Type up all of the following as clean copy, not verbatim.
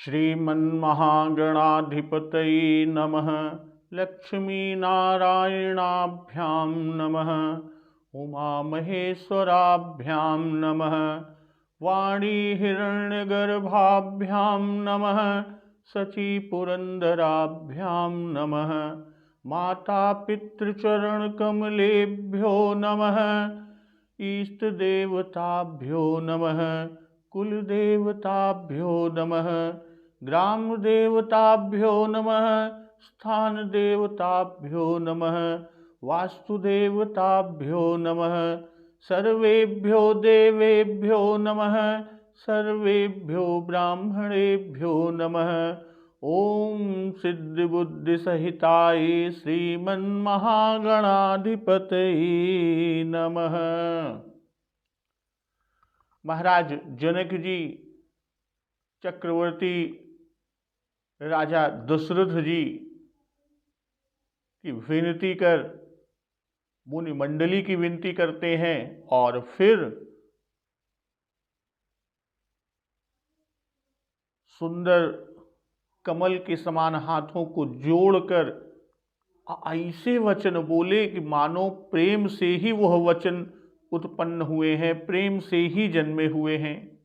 श्रीमन्महागणाधिपतये नमः। लक्ष्मीनारायणाभ्यां नमः। उमामहेश्वराभ्यां नमः। वाणीहिरण्यगर्भाभ्यां नमः। शचीपुरन्दराभ्यां नमः। मातापितृचरणकमलेभ्यो नमः। इष्टदेवताभ्यो नमः। कुलदेवताभ्यो नमः। ग्रामदेवताभ्यो नमः। स्थानदेवताभ्यो नमः। वास्तुदेवताभ्यो नमः। सर्वेभ्यो देवेभ्यो नमः। सर्वेभ्यो ब्राह्मणेभ्यो नमः। ओम सिद्धिबुद्धिसहिताय श्रीमन्महागणाधिपतये नमः। महाराज जनक जी चक्रवर्ती राजा दशरथ जी की विनती कर मुनि मंडली की विनती करते हैं और फिर सुंदर कमल के समान हाथों को जोड़कर ऐसे वचन बोले कि मानो प्रेम से ही वह वचन उत्पन्न हुए हैं, प्रेम से ही जन्मे हुए हैं।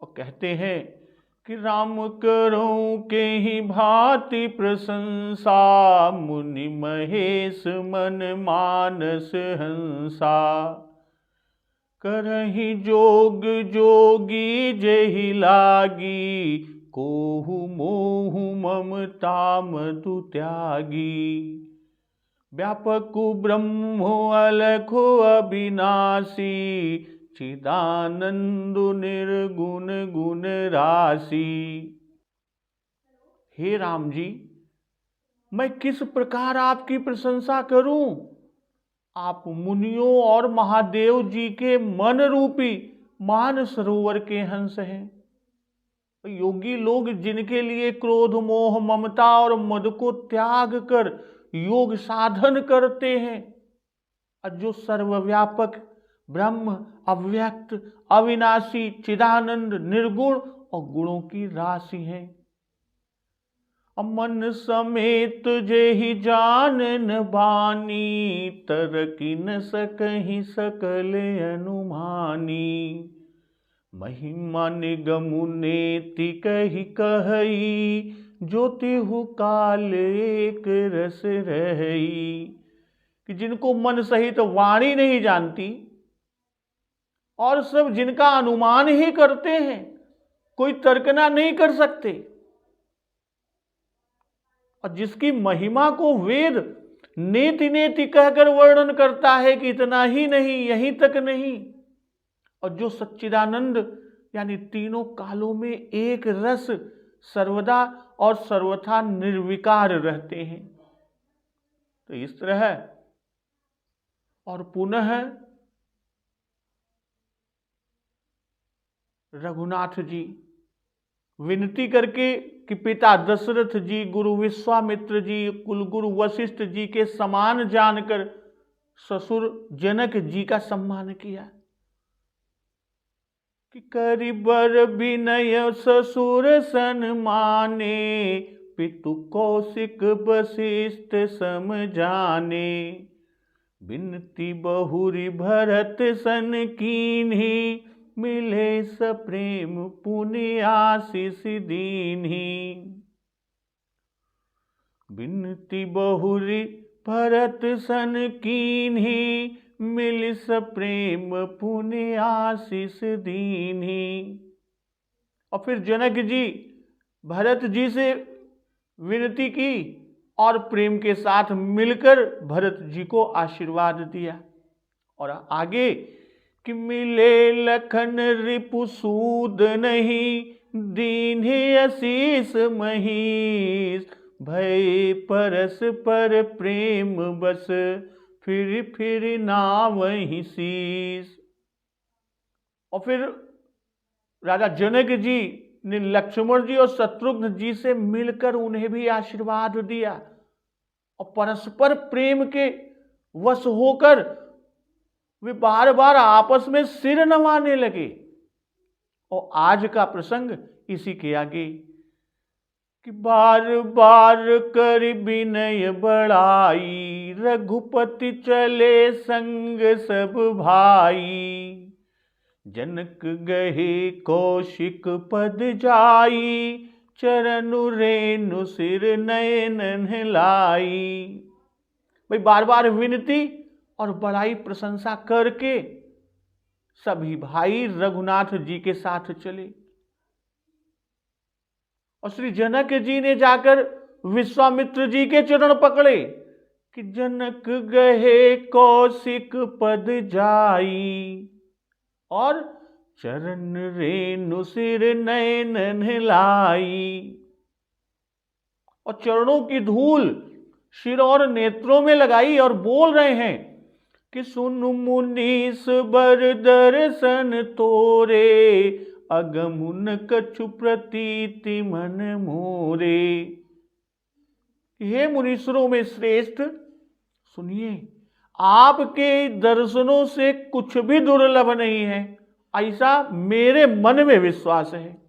और कहते हैं कि राम करो के ही भांति प्रशंसा, मुनि महेश मन मानस हंसा। करहि जोग जोगी जेहि लागी, कोहु मोहु ममता मधु त्यागी। व्यापक ब्रह्म अलखो अविनाशी, चिदानंद निर्गुण गुण राशि। हे राम जी, मैं किस प्रकार आपकी प्रशंसा करूं? आप मुनियों और महादेव जी के मन रूपी मान सरोवर के हंस हैं। योगी लोग जिनके लिए क्रोध मोह ममता और मद को त्याग कर योग साधन करते हैं, और जो सर्वव्यापक ब्रह्म अव्यक्त अविनाशी चिदानंद निर्गुण और गुणों की राशि है। मन समेत जेहि जानन बानी, तरकी न सकहि सकल अनुमानी। महिमा निगमु नेति कहि कहई, ज्योतिहु काल एक रस रहई। कि जिनको मन सहित वाणी नहीं जानती और सब जिनका अनुमान ही करते हैं, कोई तर्कना नहीं कर सकते, और जिसकी महिमा को वेद नेति नेति कहकर वर्णन करता है कि इतना ही नहीं, यहीं तक नहीं, और जो सच्चिदानंद यानी तीनों कालों में एक रस सर्वदा और सर्वथा निर्विकार रहते हैं। तो इस तरह और पुनः रघुनाथ जी विनती करके कि पिता दशरथ जी, गुरु विश्वामित्र जी, कुलगुरु वशिष्ठ जी के समान जानकर ससुर जनक जी का सम्मान किया कि करिबर विनय ससुर सन्माने, पितु कौशिक वशिष्ठ सम जाने। बिनती बहुरी भरत सन कीन्ही, मिले सप्रेम पुनि आशीष दीन्ही। बिनती बहुरी भरत सन कीन्ही, मिल सप्रेम पुनि आशीष दीन्ही। और फिर जनक जी भरत जी से विनती की और प्रेम के साथ मिलकर भरत जी को आशीर्वाद दिया। और आगे कि मिले लखन रिपु सूद नहीं, दीन्हि आशीष महीस। भय परस पर प्रेम बस, फिर नावहि शीस। और फिर राजा जनक जी ने लक्ष्मण जी और शत्रुघ्न जी से मिलकर उन्हें भी आशीर्वाद दिया और परस्पर प्रेम के वश होकर वे बार बार आपस में सिर नवाने लगे। और आज का प्रसंग इसी के आगे कि बार बार कर विनय बढ़ाई, रघुपति चले संग सब भाई। जनक गहे कौशिक पद जाई, चरनु रेणु सिर नयन नहलाई। भाई बार बार विनती और बड़ाई प्रशंसा करके सभी भाई रघुनाथ जी के साथ चले। और श्री जनक जी ने जाकर विश्वामित्र जी के चरण पकड़े कि जनक गहे कौशिक पद जाई, और चरण रेणु सिर नयन नहलाई। और चरणों की धूल सिर और नेत्रों में लगाई और बोल रहे हैं कि सुन मुनीस बर दर्शन तोरे, अगमुन कछु प्रतीति मन मोरे। हे मुनीश्वरों में श्रेष्ठ, सुनिए, आपके दर्शनों से कुछ भी दुर्लभ नहीं है, ऐसा मेरे मन में विश्वास है।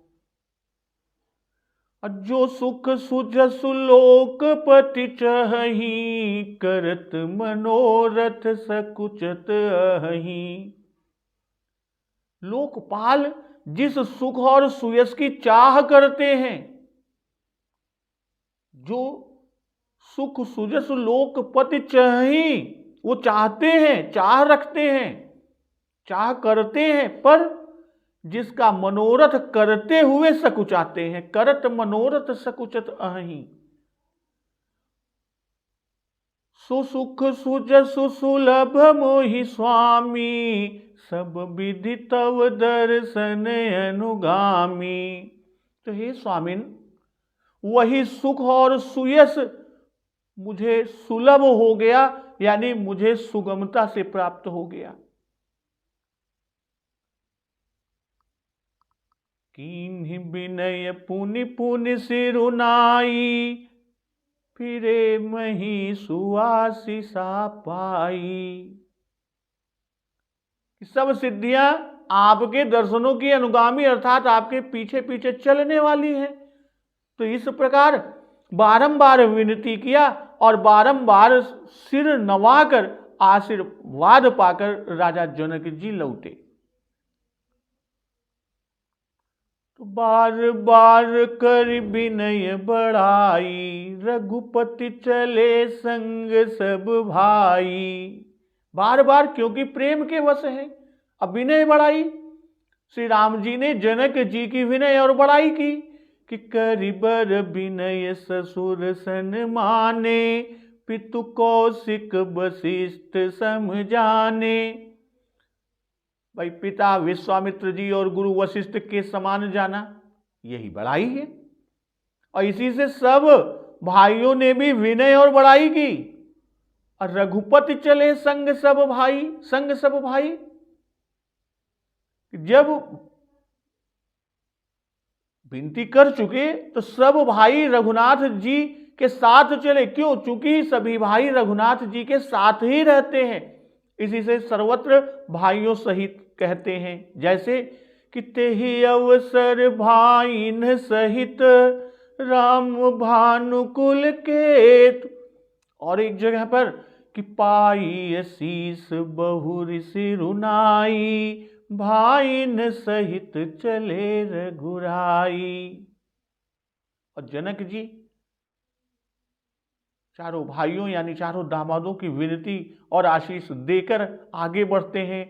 जो सुख सुजसु लोकपति चहहि, करत मनोरथ सकुचत अहि। लोकपाल जिस सुख और सुयश की चाह करते हैं, जो सुख सुजस लोकपति चहहि, वो चाहते हैं, चाह रखते हैं, चाह करते हैं, पर जिसका मनोरथ करते हुए सकुचाते हैं। करत मनोरथ सकुचत अहि। सुसुख सुजसु सुलभ मोहि स्वामी, सब विधि तव दर्शन अनुगामी। तो हे स्वामिन, वही सुख और सुयश मुझे सुलभ हो गया, यानी मुझे सुगमता से प्राप्त हो गया। कीन्हि विनय पुनि पुनि सिरुनाई, फिरे मही सुआसीसा पाई। सब सिद्धियां आपके दर्शनों की अनुगामी अर्थात आपके पीछे पीछे चलने वाली है। तो इस प्रकार बारंबार विनती किया और बारंबार सिर नवाकर आशीर्वाद पाकर राजा जनक जी लौटे। तो बार बार कर विनय बढ़ाई, रघुपति चले संग सब भाई। बार बार क्योंकि प्रेम के वश है, अब विनय बढ़ाई। श्री राम जी ने जनक जी की विनय और बढ़ाई की कि करिबर विनय ससुर सन माने, पितु कौशिक वशिष्ठ समझाने। भाई पिता विश्वामित्र जी और गुरु वशिष्ठ के समान जाना, यही बढ़ाई है। और इसी से सब भाइयों ने भी विनय और बढ़ाई की। और रघुपति चले संग सब भाई, संग सब भाई। जब विनती कर चुके तो सब भाई रघुनाथ जी के साथ चले। क्यों? चूंकि सभी भाई रघुनाथ जी के साथ ही रहते हैं, इसी से सर्वत्र भाइयों सहित कहते हैं। जैसे कि तेहि अवसर भाइन सहित, राम भानुकुल केत। और एक जगह पर कि पाई शीस बहुरि सिरुनाई, भाइन सहित चले रघुराई। और जनक जी चारों भाइयों यानी चारों दामादों की विनती और आशीष देकर आगे बढ़ते हैं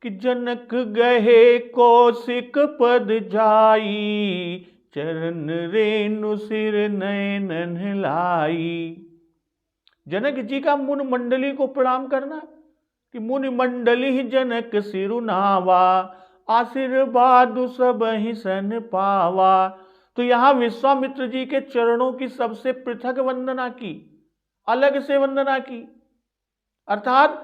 कि जनक गहे कौशिक पद जाई, चरण रेणु सिर नयन नहलाई। जनक जी का मुन मंडली को प्रणाम करना कि मुनि मंडली जनक सिरुनावा, आशीर्वाद सब ही सन पावा। तो यहां विश्वामित्र जी के चरणों की सबसे पृथक वंदना की, अलग से वंदना की। अर्थात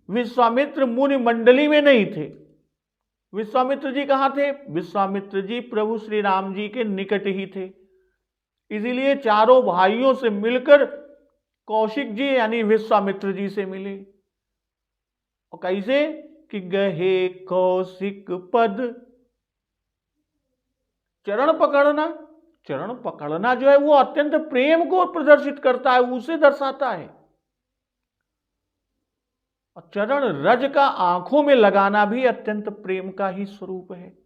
विश्वामित्र मुनि मंडली में नहीं थे। विश्वामित्र जी कहां थे? विश्वामित्र जी प्रभु श्री राम जी के निकट ही थे। इसीलिए चारों भाइयों से मिलकर कौशिक जी यानी विश्वामित्र जी से मिले। और कैसे कि गहे कौशिक पद चरण पकड़ना, चरण पकड़ना जो है वो अत्यंत प्रेम को प्रदर्शित करता है, उसे दर्शाता है। और चरण रज का आंखों में लगाना भी अत्यंत प्रेम का ही स्वरूप है।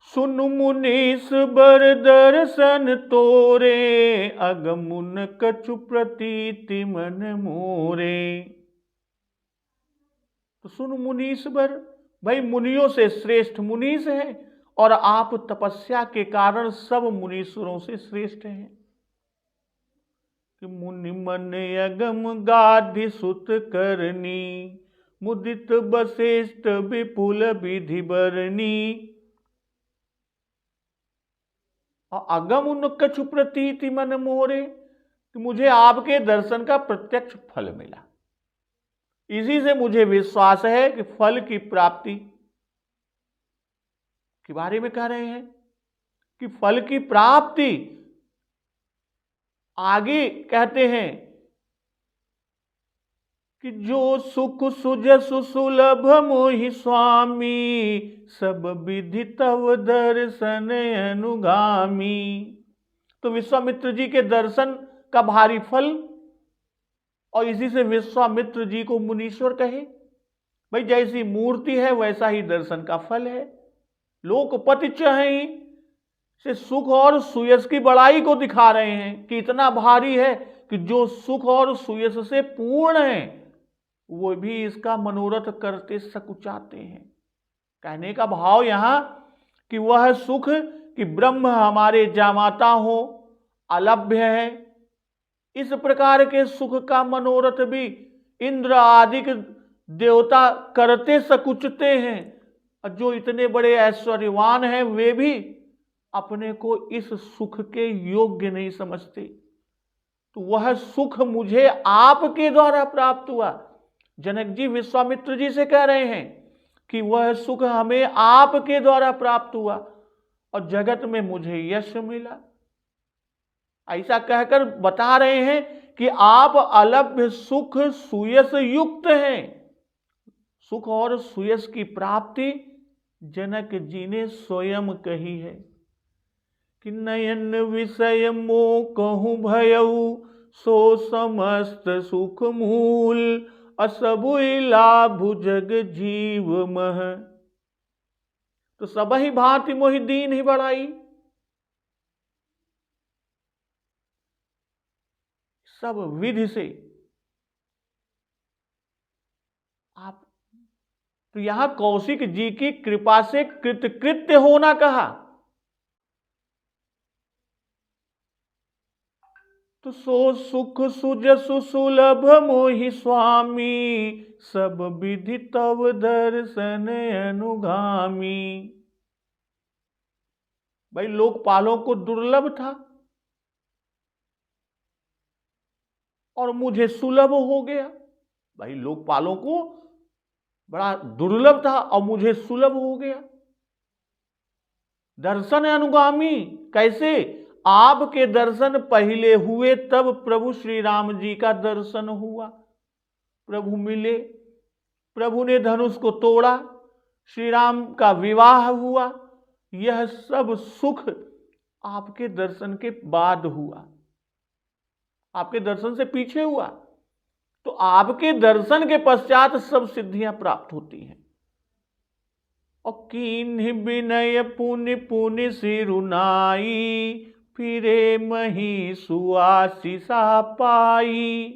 सुन मुनीस बर दर्शन तोरे, अगमुन कछु प्रतीति मन मोरे। तो सुन मुनीस बर, भाई मुनियों से श्रेष्ठ मुनीस है, और आप तपस्या के कारण सब मुनीश्वरों से श्रेष्ठ हैं। कि मुनि मन अगम गाधि सुत करनी, मुदित वशिष्ठ विपुल विधि बरनी। और अगम उन कछु प्रतीति मन मोरे, कि मुझे आपके दर्शन का प्रत्यक्ष फल मिला। इसी से मुझे विश्वास है कि फल की प्राप्ति के बारे में कह रहे हैं कि फल की प्राप्ति, आगे कहते हैं कि जो सुख सुजसु सुलभ मोहि स्वामी, सब विधि तव दर्शन अनुगामी। तो विश्वामित्र जी के दर्शन का भारी फल, और इसी से विश्वामित्र जी को मुनीश्वर कहे। भाई जैसी मूर्ति है वैसा ही दर्शन का फल है। लोकपति चाहे से सुख और सुयस की बड़ाई को दिखा रहे हैं कि इतना भारी है कि जो सुख और सुयस से पूर्ण है वो भी इसका मनोरथ करते सकुचाते हैं। कहने का भाव यहां कि वह सुख कि ब्रह्म हमारे जामाता हो, अलभ्य है, इस प्रकार के सुख का मनोरथ भी इंद्र आदि देवता करते सकुचते हैं, और जो इतने बड़े ऐश्वर्यवान हैं वे भी अपने को इस सुख के योग्य नहीं समझते। तो वह सुख मुझे आपके द्वारा प्राप्त हुआ। जनक जी विश्वामित्र जी से कह रहे हैं कि वह सुख हमें आपके द्वारा प्राप्त हुआ और जगत में मुझे यश मिला। ऐसा कहकर बता रहे हैं कि आप अलभ्य सुख सुयस युक्त हैं। सुख और सुयस की प्राप्ति जनक जी ने स्वयं कही है कि नयन विषय मोह कहूं भयऊ, सो समस्त सुख मूल, असबु लाभ जग जीव मह। तो सब ही भांति मोहि दीन ही बढ़ाई। सब विधि से आप, तो यहां कौशिक जी की कृपा से कृतकृत्य होना कहा। तो सो सुख सुजसु सुलभ मोहि स्वामी, सब विधि तव दर्शन अनुगामी। भाई लोकपालों को दुर्लभ था और मुझे सुलभ हो गया। भाई लोकपालों को बड़ा दुर्लभ था और मुझे सुलभ हो गया। दर्शन अनुगामी कैसे? आपके दर्शन पहले हुए तब प्रभु श्री राम जी का दर्शन हुआ। प्रभु मिले, प्रभु ने धनुष को तोड़ा, श्री राम का विवाह हुआ। यह सब सुख आपके दर्शन के बाद हुआ, आपके दर्शन से पीछे हुआ। तो आपके दर्शन के पश्चात सब सिद्धियां प्राप्त होती हैं। और कीन्हि विनय पुनि पुनि सिरुनाई, फिरे मही सुआशीषा पाई।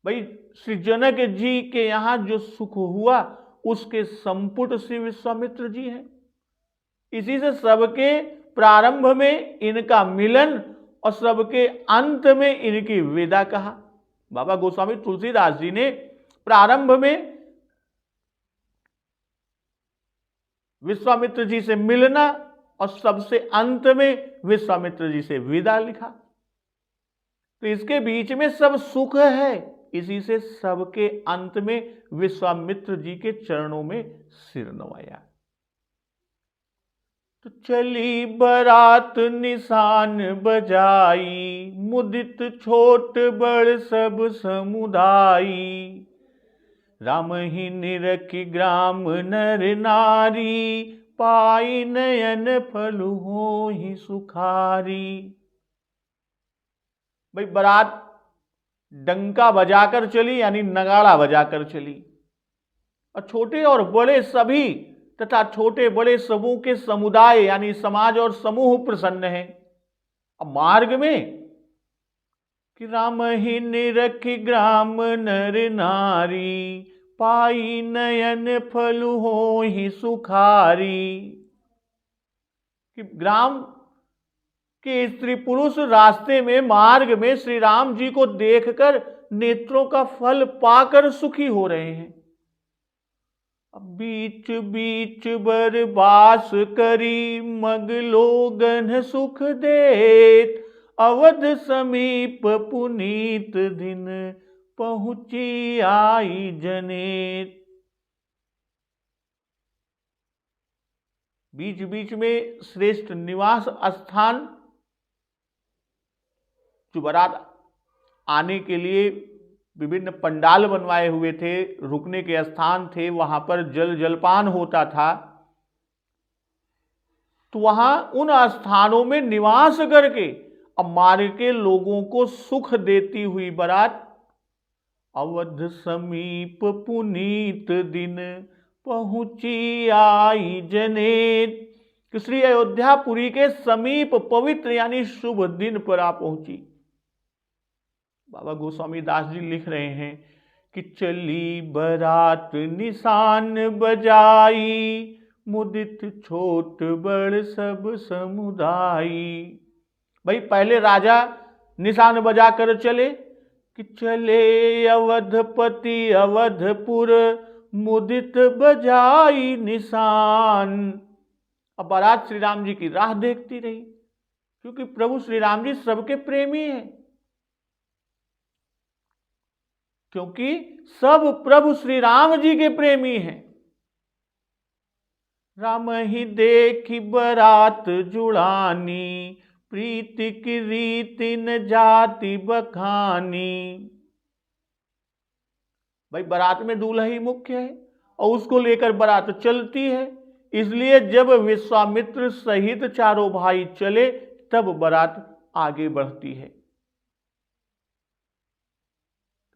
भाई श्री जनक जी के यहां जो सुख हुआ उसके संपुट श्री विश्वामित्र जी हैं। इसी से सबके प्रारंभ में इनका मिलन और सबके अंत में इनकी विदा कहा। बाबा गोस्वामी तुलसीदास जी ने प्रारंभ में विश्वामित्र जी से मिलना और सबसे अंत में विश्वामित्र जी से विदा लिखा। तो इसके बीच में सब सुख है। इसी से सबके अंत में विश्वामित्र जी के चरणों में सिर नवाया। तो चली बरात निशान बजाई, मुदित छोट बड़ सब समुदाई। राम ही निरखी ग्राम नर नारी, पाई नयन फल होहि सुखारी। भाई बारात डंका बजाकर चली, यानी नगाड़ा बजाकर चली, और छोटे और बड़े सभी तथा छोटे बड़े सबों के समुदाय यानी समाज और समूह प्रसन्न है। अब मार्ग में कि राम ही निरखि ग्राम नर नारी, पाई नयन फल होहि सुखारी। कि ग्राम के स्त्री पुरुष रास्ते में मार्ग में श्री राम जी को देखकर नेत्रों का फल पाकर सुखी हो रहे हैं। बीच बीच बरबास करी मग लोगन सुख देत, अवध समीप पुनीत दिन पहुंची आई जनेत। बीच बीच में श्रेष्ठ निवास स्थान, जो बारात आने के लिए विभिन्न पंडाल बनवाए हुए थे, रुकने के स्थान थे, वहां पर जल जलपान होता था। तो वहां उन स्थानों में निवास करके अब मार्ग के लोगों को सुख देती हुई बारात अवध समीप पुनीत दिन पहुंची आई जनेत। श्री अयोध्यापुरी के समीप पवित्र यानी शुभ दिन पर आ पहुंची। बाबा गोस्वामी दास जी लिख रहे हैं कि चली बारात निशान बजाई, मुदित छोट बड़ सब समुदायी। भाई पहले राजा निशान बजा कर चले कि चले अवधपति अवधपुर, मुदित बजाई निशान। अब बारात श्री राम जी की राह देखती रही, क्योंकि प्रभु श्री राम जी सबके प्रेमी हैं, क्योंकि सब प्रभु श्री राम जी के प्रेमी हैं। राम ही देखी बारात जुड़ानी, प्रीति की रीति न जाति बखानी। भाई बारात में दूल्हा ही मुख्य है और उसको लेकर बारात चलती है, इसलिए जब विश्वामित्र सहित चारों भाई चले तब बारात आगे बढ़ती है।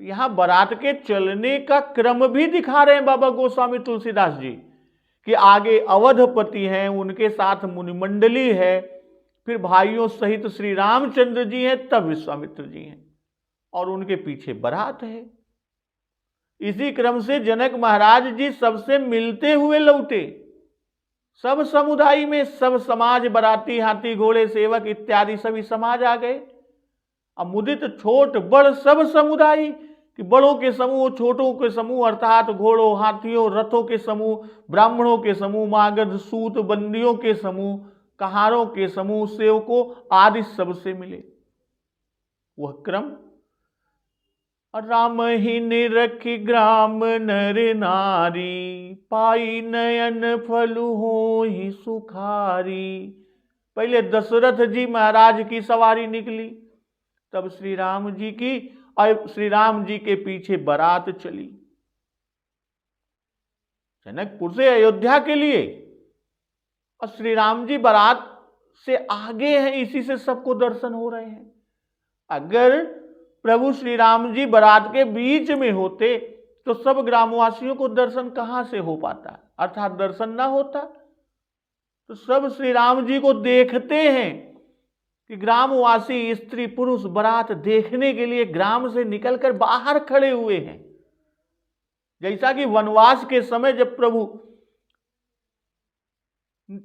यहां बारात के चलने का क्रम भी दिखा रहे हैं बाबा गोस्वामी तुलसीदास जी, कि आगे अवधपति हैं, उनके साथ मुनिमंडली है, फिर भाइयों सहित श्री रामचंद्र जी हैं, तब विश्वामित्र जी हैं, और उनके पीछे बारात है। इसी क्रम से जनक महाराज जी सबसे मिलते हुए लौटे। सब समुदाय में सब समाज, बाराती, हाथी घोड़े सेवक इत्यादि सभी समाज आ गए। अब मुदित छोट बड़ सब समुदाय, कि बड़ों के समूह, छोटों के समूह अर्थात घोड़ों, हाथियों, रथों के समूह, ब्राह्मणों के समूह, मागध सूत बंदियों के समूह, कहारों के समूह, सेवकों आदि सबसे मिले। वह क्रम राम ही निरखि ग्राम नर नारी, पाई नयन फल होहि सुखारी। पहले दशरथ जी महाराज की सवारी निकली, तब श्री राम जी की, और श्री राम जी के पीछे बारात चली जनकपुर से अयोध्या के लिए, और श्री राम जी बारात से आगे हैं, इसी से सबको दर्शन हो रहे हैं। अगर प्रभु श्री राम जी बारात के बीच में होते तो सब ग्रामवासियों को दर्शन कहां से हो पाता, अर्थात दर्शन ना होता। तो सब श्री राम जी को देखते हैं कि ग्रामवासी स्त्री पुरुष बारात देखने के लिए ग्राम से निकलकर बाहर खड़े हुए हैं। जैसा कि वनवास के समय जब प्रभु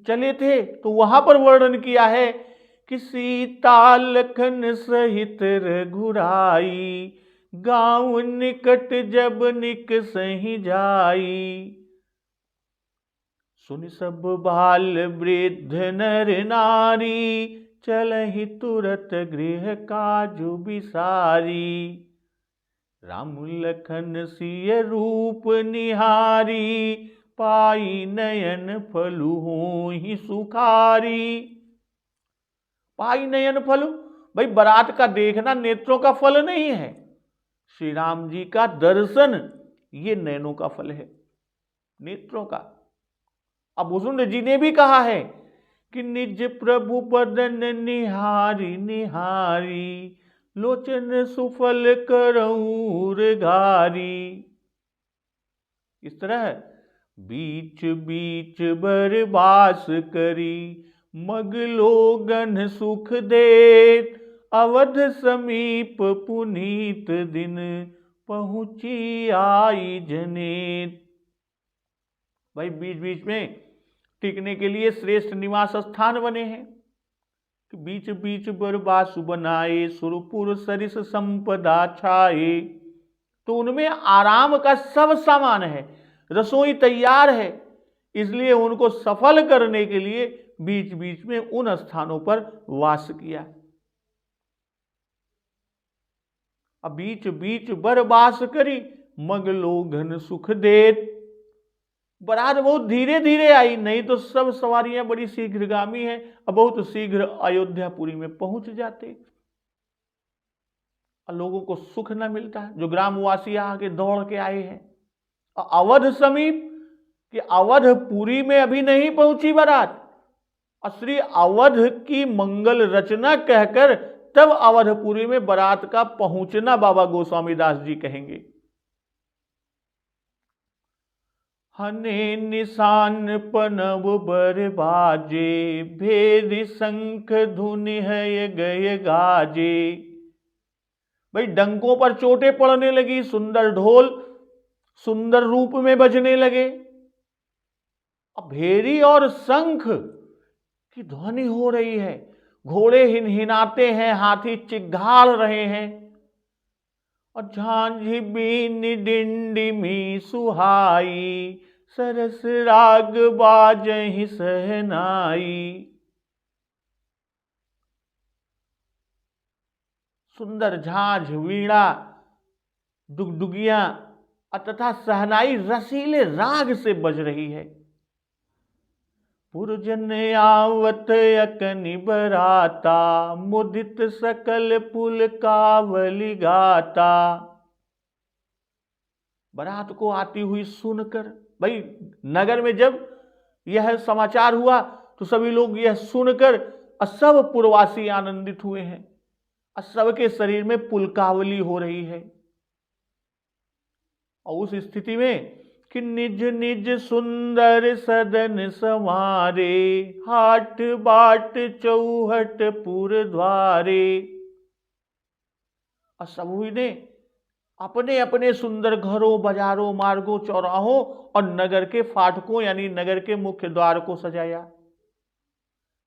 चले थे तो वहां पर वर्णन किया है कि सीता लखन सहित रघुराई, गांव निकट जब निक सही जाई। सुन सब बाल वृद्ध नर नारी, चलहि तुरत गृह काजु बिसारी। राम लखन सिय रूप निहारी, पाई नयन फलु होहि सुखारी। पाई नयन फलु, भाई बारात का देखना नेत्रों का फल नहीं है, श्री राम जी का दर्शन ये नयनों का फल है, नेत्रों का। अब भुसुंड जी ने भी कहा है कि निज प्रभु बदन निहारी निहारी, लोचन सुफल करऊर घारी। इस तरह बीच बीच बरबास करी, मग लोगन सुख देत, अवध समीप पुनीत दिन, पहुंची आई जनेत। भाई बीच बीच में टिकने के लिए श्रेष्ठ निवास स्थान बने हैं कि बीच बीच बरबासु बनाए, सुरपुर सरिस संपदा छाए। तो उनमें आराम का सब सामान है, रसोई तैयार है, इसलिए उनको सफल करने के लिए बीच बीच में उन स्थानों पर वास किया। अब बीच बीच बरबास करी, मग लोगन सुख देत। बारात बहुत धीरे धीरे आई, नहीं तो सब सवारियां बड़ी शीघ्रगामी हैं, अब बहुत शीघ्र अयोध्यापुरी में पहुंच जाते। लोगों को सुख न मिलता है, जो ग्रामवासी आके दौड़ के आए हैं। अवध समीप कि अवधपुरी में अभी नहीं पहुंची बारात, श्री अवध की मंगल रचना कहकर तब अवधपुरी में बारात का पहुंचना बाबा गोस्वामी दास जी कहेंगे। हने निशान पनव बर बाजे, भेद शंख धुनि है गए गाजे। भाई डंकों पर चोटें पड़ने लगी, सुंदर ढोल सुंदर रूप में बजने लगे, अब भेरी और शंख की ध्वनि हो रही है, घोड़े हिनहिनाते हैं, हाथी चिघाड़ रहे हैं, और झांझी बीन डिंडिमी सुहाई, सरस राग बाजहि सहनाई। सुंदर झांझ, वीणा, डुगडुगियां तथा सहनाई रसीले राग से बज रही है। पुरजन आवत अकनि बराता, मुदित सकल पुल कावली गाता। बारात को आती हुई सुनकर, भाई नगर में जब यह समाचार हुआ तो सभी लोग यह सुनकर सब पुरवासी आनंदित हुए हैं, सबके शरीर में पुलकावली हो रही है। और उस स्थिति में कि निज निज सुंदर सदन संवारे, हाट बाट चौहट पुर द्वारे। और सभी ने अपने अपने सुंदर घरों, बाजारों, मार्गों, चौराहों और नगर के फाटकों यानी नगर के मुख्य द्वार को सजाया।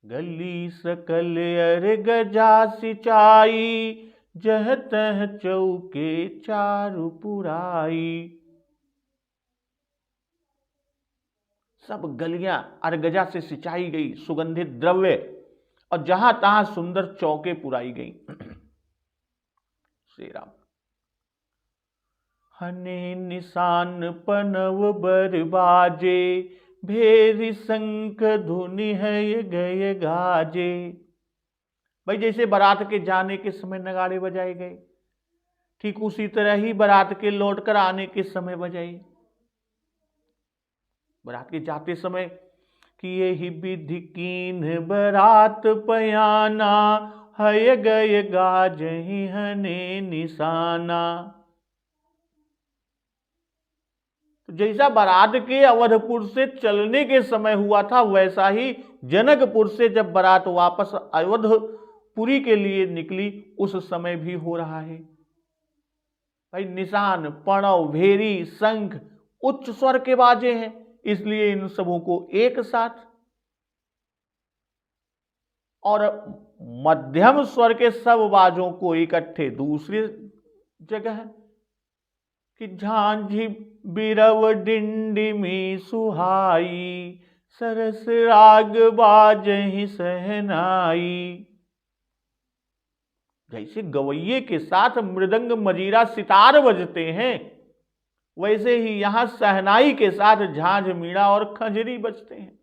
गली सकल अर गजा सिंचाई, जह तह चौके चारु पुराई। सब गलियां अरगजा से सिंचाई गई, सुगंधित द्रव्य, और जहां तहां सुंदर चौके पुराई गई। श्री राम। हने निशान पनव बर बाजे, भेरी शंख धुनि है गए गाजे। भाई जैसे बारात के जाने के समय नगाड़े बजाए गए, ठीक उसी तरह ही बारात के लौटकर आने के समय बजाई। बारात के जाते समय कि यही विधि कीन बारात पयाना, है गए गाजहि हने निशाना। तो जैसा बारात के अवधपुर से चलने के समय हुआ था, वैसा ही जनकपुर से जब बारात वापस अवधपुरी के लिए निकली उस समय भी हो रहा है। भाई निशान, पणव, भेरी, शंख उच्च स्वर के बाजे हैं, इसलिए इन सबों को एक साथ, और मध्यम स्वर के सब बाजों को इकट्ठे दूसरी जगह कि झांझी बिरव डिंडिमी सुहाई, सरस राग बाजहि सहनाई। जैसे गवैये के साथ मृदंग, मजीरा, सितार बजते हैं, वैसे ही यहां सहनाई के साथ झांझ, मीणा और खंजरी बजते हैं।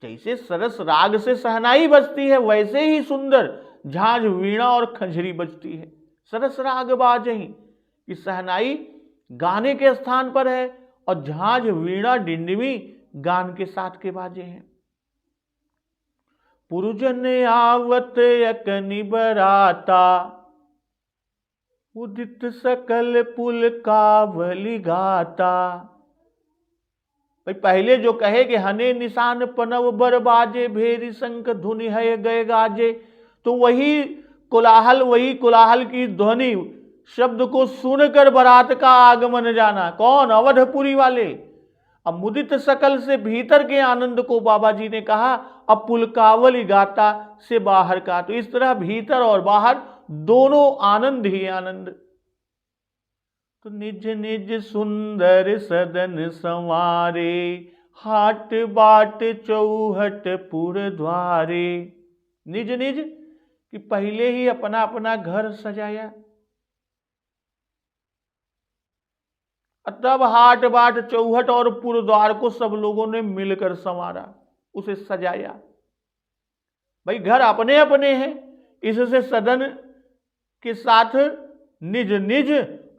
जैसे सरस राग से सहनाई बजती है, वैसे ही सुंदर झांझ, वीणा और खंजरी बजती है। सरस राग बाजहि, कि सहनाई गाने के स्थान पर है और झांझ वीणा डिंडमी गान के साथ के बाजे हैं। पुरजन आवत अकनि बराता, उदित सकल पुल कावली गाता। भाई पहले जो कहे कि हने निशान पनव बर बाजे, भेरी शंख धुनि है गए गाजे, तो वही कोलाहल की ध्वनि शब्द को सुनकर बारात का आगमन जाना। कौन? अवधपुरी वाले। अब मुदित सकल से भीतर के आनंद को बाबा जी ने कहा, अब पुलकावली गाता से बाहर का। तो इस तरह भीतर और बाहर दोनों आनंद ही आनंद। तो निज निज सुंदर सदन संवारे, हाट बाट चौहट पुर द्वारे। निज निज कि पहले ही अपना अपना घर सजाया, तब हाट बाट चौहट और पुर द्वार को सब लोगों ने मिलकर संवारा, उसे सजाया। भाई घर अपने अपने हैं, इससे सदन के साथ निज निज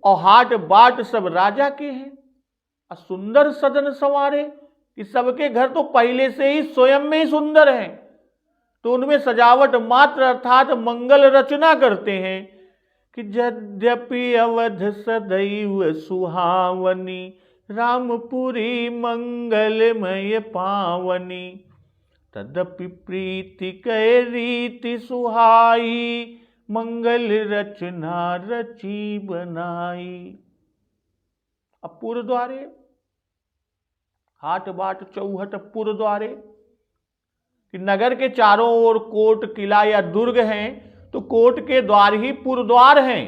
और हाट बाट सब राजा के हैं। सुंदर सदन संवारे कि सबके घर तो पहले से ही स्वयं में ही सुंदर हैं, तो उनमें सजावट मात्र अर्थात मंगल रचना करते हैं कि यद्यपि अवध सदैव सुहावनी, रामपुरी मंगलमय पावनी। तदपि प्रीति कै रीति सुहाई, मंगल रचना रची बनाई। अब पुर द्वारे, हाट बाट चौहट पुर द्वारे कि नगर के चारों ओर कोट किला या दुर्ग हैं, तो कोट के द्वार ही पुर द्वार हैं।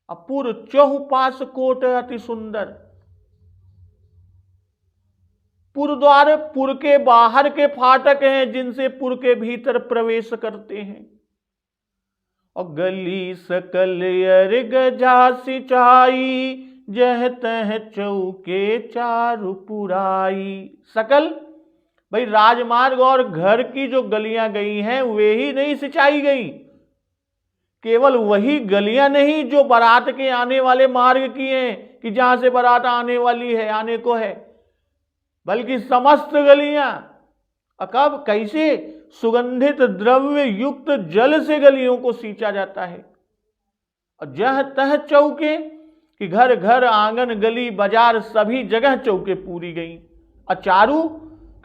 अब पुर चौपास कोट अति सुंदर। पुर द्वार पुर के बाहर के फाटक हैं, जिनसे पुर के भीतर प्रवेश करते हैं। और गली सकल गजा सिंचाई, जह तह चौके चारु पुराई। सकल भाई राजमार्ग और घर की जो गलियां गई हैं वे ही नहीं सिंचाई गई, केवल वही गलियां नहीं जो बारात के आने वाले मार्ग की हैं कि जहां से बारात आने वाली है, आने को है, बल्कि समस्त गलियां। कब? कैसे? सुगंधित द्रव्य युक्त जल से गलियों को सींचा जाता है। और जह तह चौके कि घर घर आंगन गली बाजार सभी जगह चौके पूरी गई। और चारू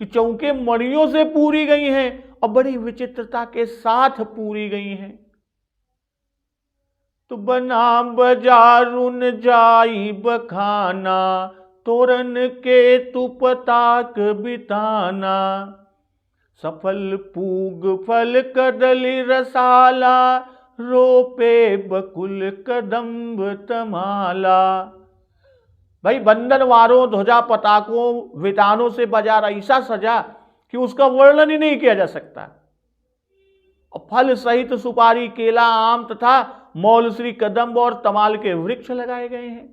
कि चौके मणियों से पूरी गई हैं और बड़ी विचित्रता के साथ पूरी गई हैं। तो बना बाजारुन जाई बखाना, तोरण के तु पताक बिताना। सफल पूग फल कदली रसाला, रोपे बकुल कदम्ब तमाला। भाई बंधनवारों, ध्वजा पताकों, वितानों से बाजार ऐसा सजा कि उसका वर्णन ही नहीं किया जा सकता। और फल सहित सुपारी, केला, आम तथा मौलश्री, कदम्ब और तमाल के वृक्ष लगाए गए हैं।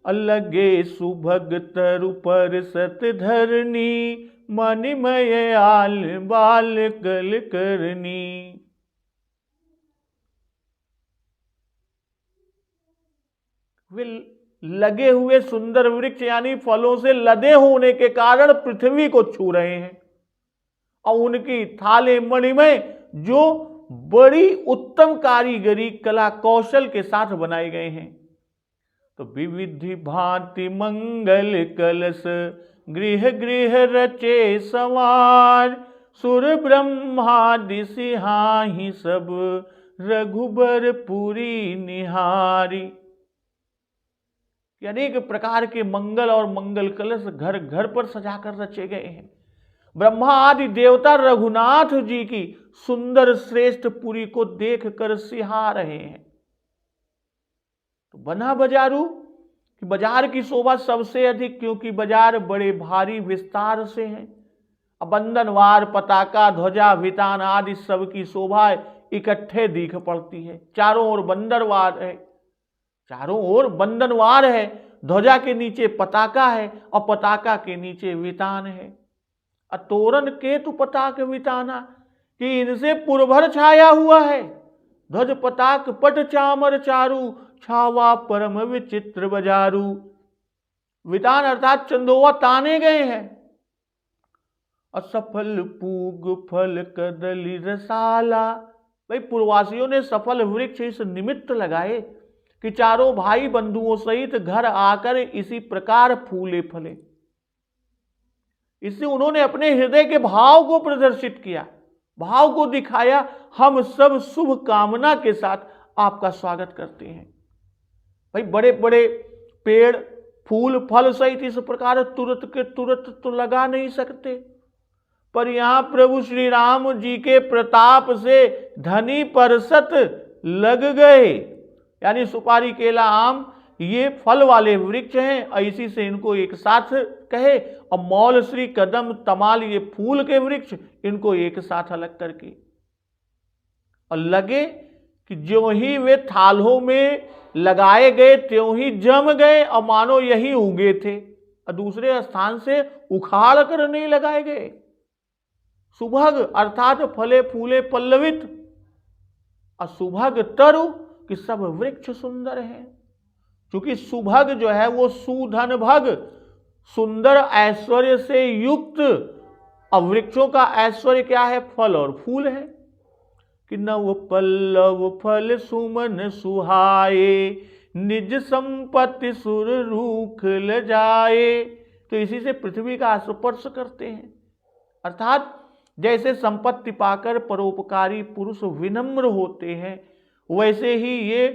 अलगे सुभग तरु पर सत धरनी, मणिमय आल बाल कल करनी। वे लगे हुए सुंदर वृक्ष यानी फलों से लदे होने के कारण पृथ्वी को छू रहे हैं, और उनकी थाले मणिमय जो बड़ी उत्तम कारीगरी कला कौशल के साथ बनाए गए हैं। तो विविधि भांति मंगल कलश, गृह गृह रचे सवार। सुर ब्रह्मादि सिहाहि सब, रघुबर पुरी निहारी। अनेक प्रकार के मंगल और मंगल कलश घर घर पर सजाकर रचे गए हैं। ब्रह्मा आदि देवता रघुनाथ जी की सुंदर श्रेष्ठ पुरी को देख कर सिहा रहे हैं। तो बना बाजारू कि बाजार की शोभा सबसे अधिक, क्योंकि बाजार बड़े भारी विस्तार से हैं। बंधनवार, पताका, ध्वजा, वितान आदि सबकी शोभा इकट्ठे दिख पड़ती है। चारों ओर बंदरवार है, चारों ओर बंधनवार है, ध्वजा के नीचे पताका है और पताका के नीचे वितान है। तोरण केतु पताक विताना कि इनसे पुरभर छाया हुआ है। ध्वज पताक पट चामर चारू, छावा परम विचित्र बजारू। वितान अर्थात चंदोवा ताने गए हैं। असफल पूग फल कदली रसाला। भाई पूर्ववासियों ने सफल वृक्ष इस निमित्त लगाए कि चारों भाई बंधुओं सहित घर आकर इसी प्रकार फूले फले। इससे उन्होंने अपने हृदय के भाव को प्रदर्शित किया, भाव को दिखाया। हम सब शुभ कामना के साथ आपका स्वागत करते हैं। भाई बड़े बड़े पेड़ फूल फल सहित इस प्रकार तुरंत के तुरंत तो लगा नहीं सकते, पर यहां प्रभु श्री राम जी के प्रताप से धनी परसत लग गए। यानी सुपारी केला आम ये फल वाले वृक्ष हैं, इसी से इनको एक साथ कहे। और मौल श्री कदम तमाल ये फूल के वृक्ष, इनको एक साथ अलग करके और लगे कि ज्यों ही वे थालों में लगाए गए त्यों ही जम गए और मानो यही उगे थे और दूसरे स्थान से उखाड़ कर नहीं लगाए गए। सुभग अर्थात फले फूले पल्लवित और सुभग तरु कि सब वृक्ष सुंदर हैं। क्योंकि सुभग जो है वो सुधन भग, सुंदर ऐश्वर्य से युक्त। और वृक्षों का ऐश्वर्य क्या है? फल और फूल है। कि नव पल्लव फल सुमन सुहाए, निज संपत्ति सुर रूख ल जाए। तो इसी से पृथ्वी का स्पर्श करते हैं। अर्थात जैसे संपत्ति पाकर परोपकारी पुरुष विनम्र होते हैं, वैसे ही ये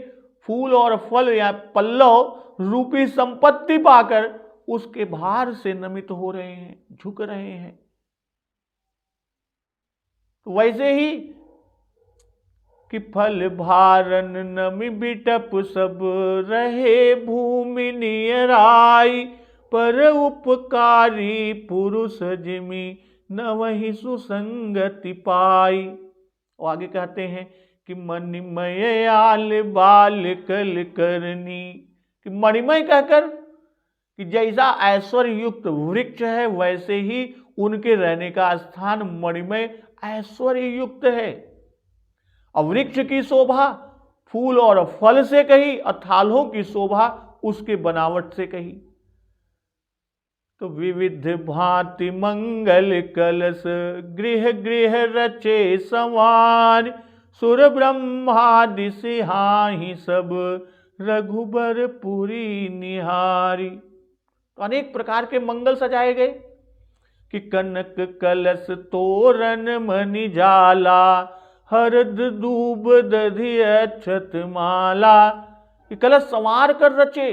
फूल और फल या पल्लव रूपी संपत्ति पाकर उसके भार से नमित हो रहे हैं, झुक रहे हैं। वैसे ही कि फल भारन नमि बिटप सब रहे भूमि नियराई, पर उपकारी पुरुष जिमि न वही सुसंगति पाई। और आगे कहते हैं कि मणिमय आल बाल कल करनी। कि मणिमय कहकर कि जैसा ऐश्वर्य युक्त वृक्ष है वैसे ही उनके रहने का स्थान मणिमय ऐश्वर्य युक्त है। और वृक्ष की शोभा फूल और फल से कही और थालों की शोभा उसके बनावट से कही। तो विविध भांति मंगल कलश गृह गृह रचे संवार, सुर ब्रह्मादि सिहाहि सब रघुबर पुरी निहारी। तो अनेक प्रकार के मंगल सजाए गए कि कनक कलश तोरण मणि जाला, हरद दूब दधि अक्षत माला। कि कलश संवार कर रचे,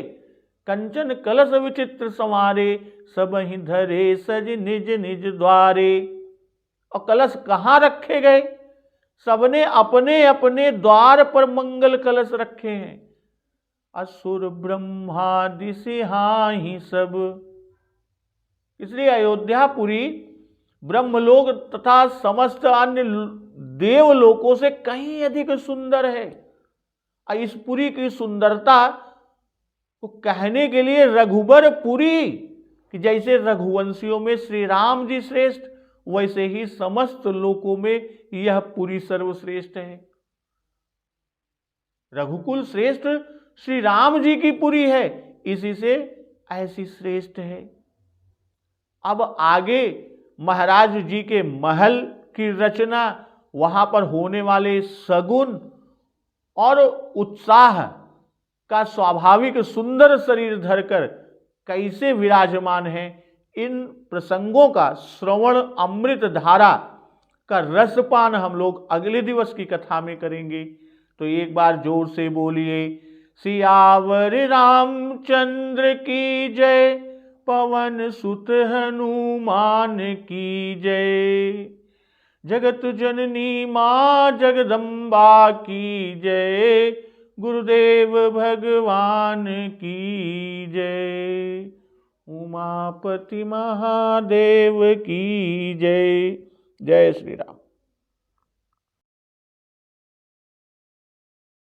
कंचन कलश विचित्र संवारे, सब ही धरे सज निज निज द्वारे। और कलश कहाँ रखे गए? सबने अपने अपने द्वार पर मंगल कलश रखे हैं। असुर ब्रह्मादि सिहाहि सब। इसलिए अयोध्यापुरी ब्रह्मलोक तथा समस्त अन्य देवलोकों से कहीं अधिक सुंदर है। और इस पुरी की सुंदरता को कहने के लिए रघुबरपुरी, कि जैसे रघुवंशियों में श्री राम जी श्रेष्ठ, वैसे ही समस्त लोकों में यह पुरी सर्वश्रेष्ठ है। रघुकुल श्रेष्ठ श्री राम जी की पुरी है, इसी से ऐसी श्रेष्ठ है। अब आगे महाराज जी के महल की रचना, वहां पर होने वाले सगुन और उत्साह का स्वाभाविक सुंदर शरीर धरकर कैसे विराजमान है, इन प्रसंगों का श्रवण अमृत धारा का रसपान हम लोग अगले दिवस की कथा में करेंगे। तो एक बार जोर से बोलिए सियावर रामचंद्र की जय, पवन सुत हनुमान की जय। जगत जननी मां जगदम्बा की जय, गुरुदेव भगवान की जय। उमापति महादेव की जय। जय श्री राम।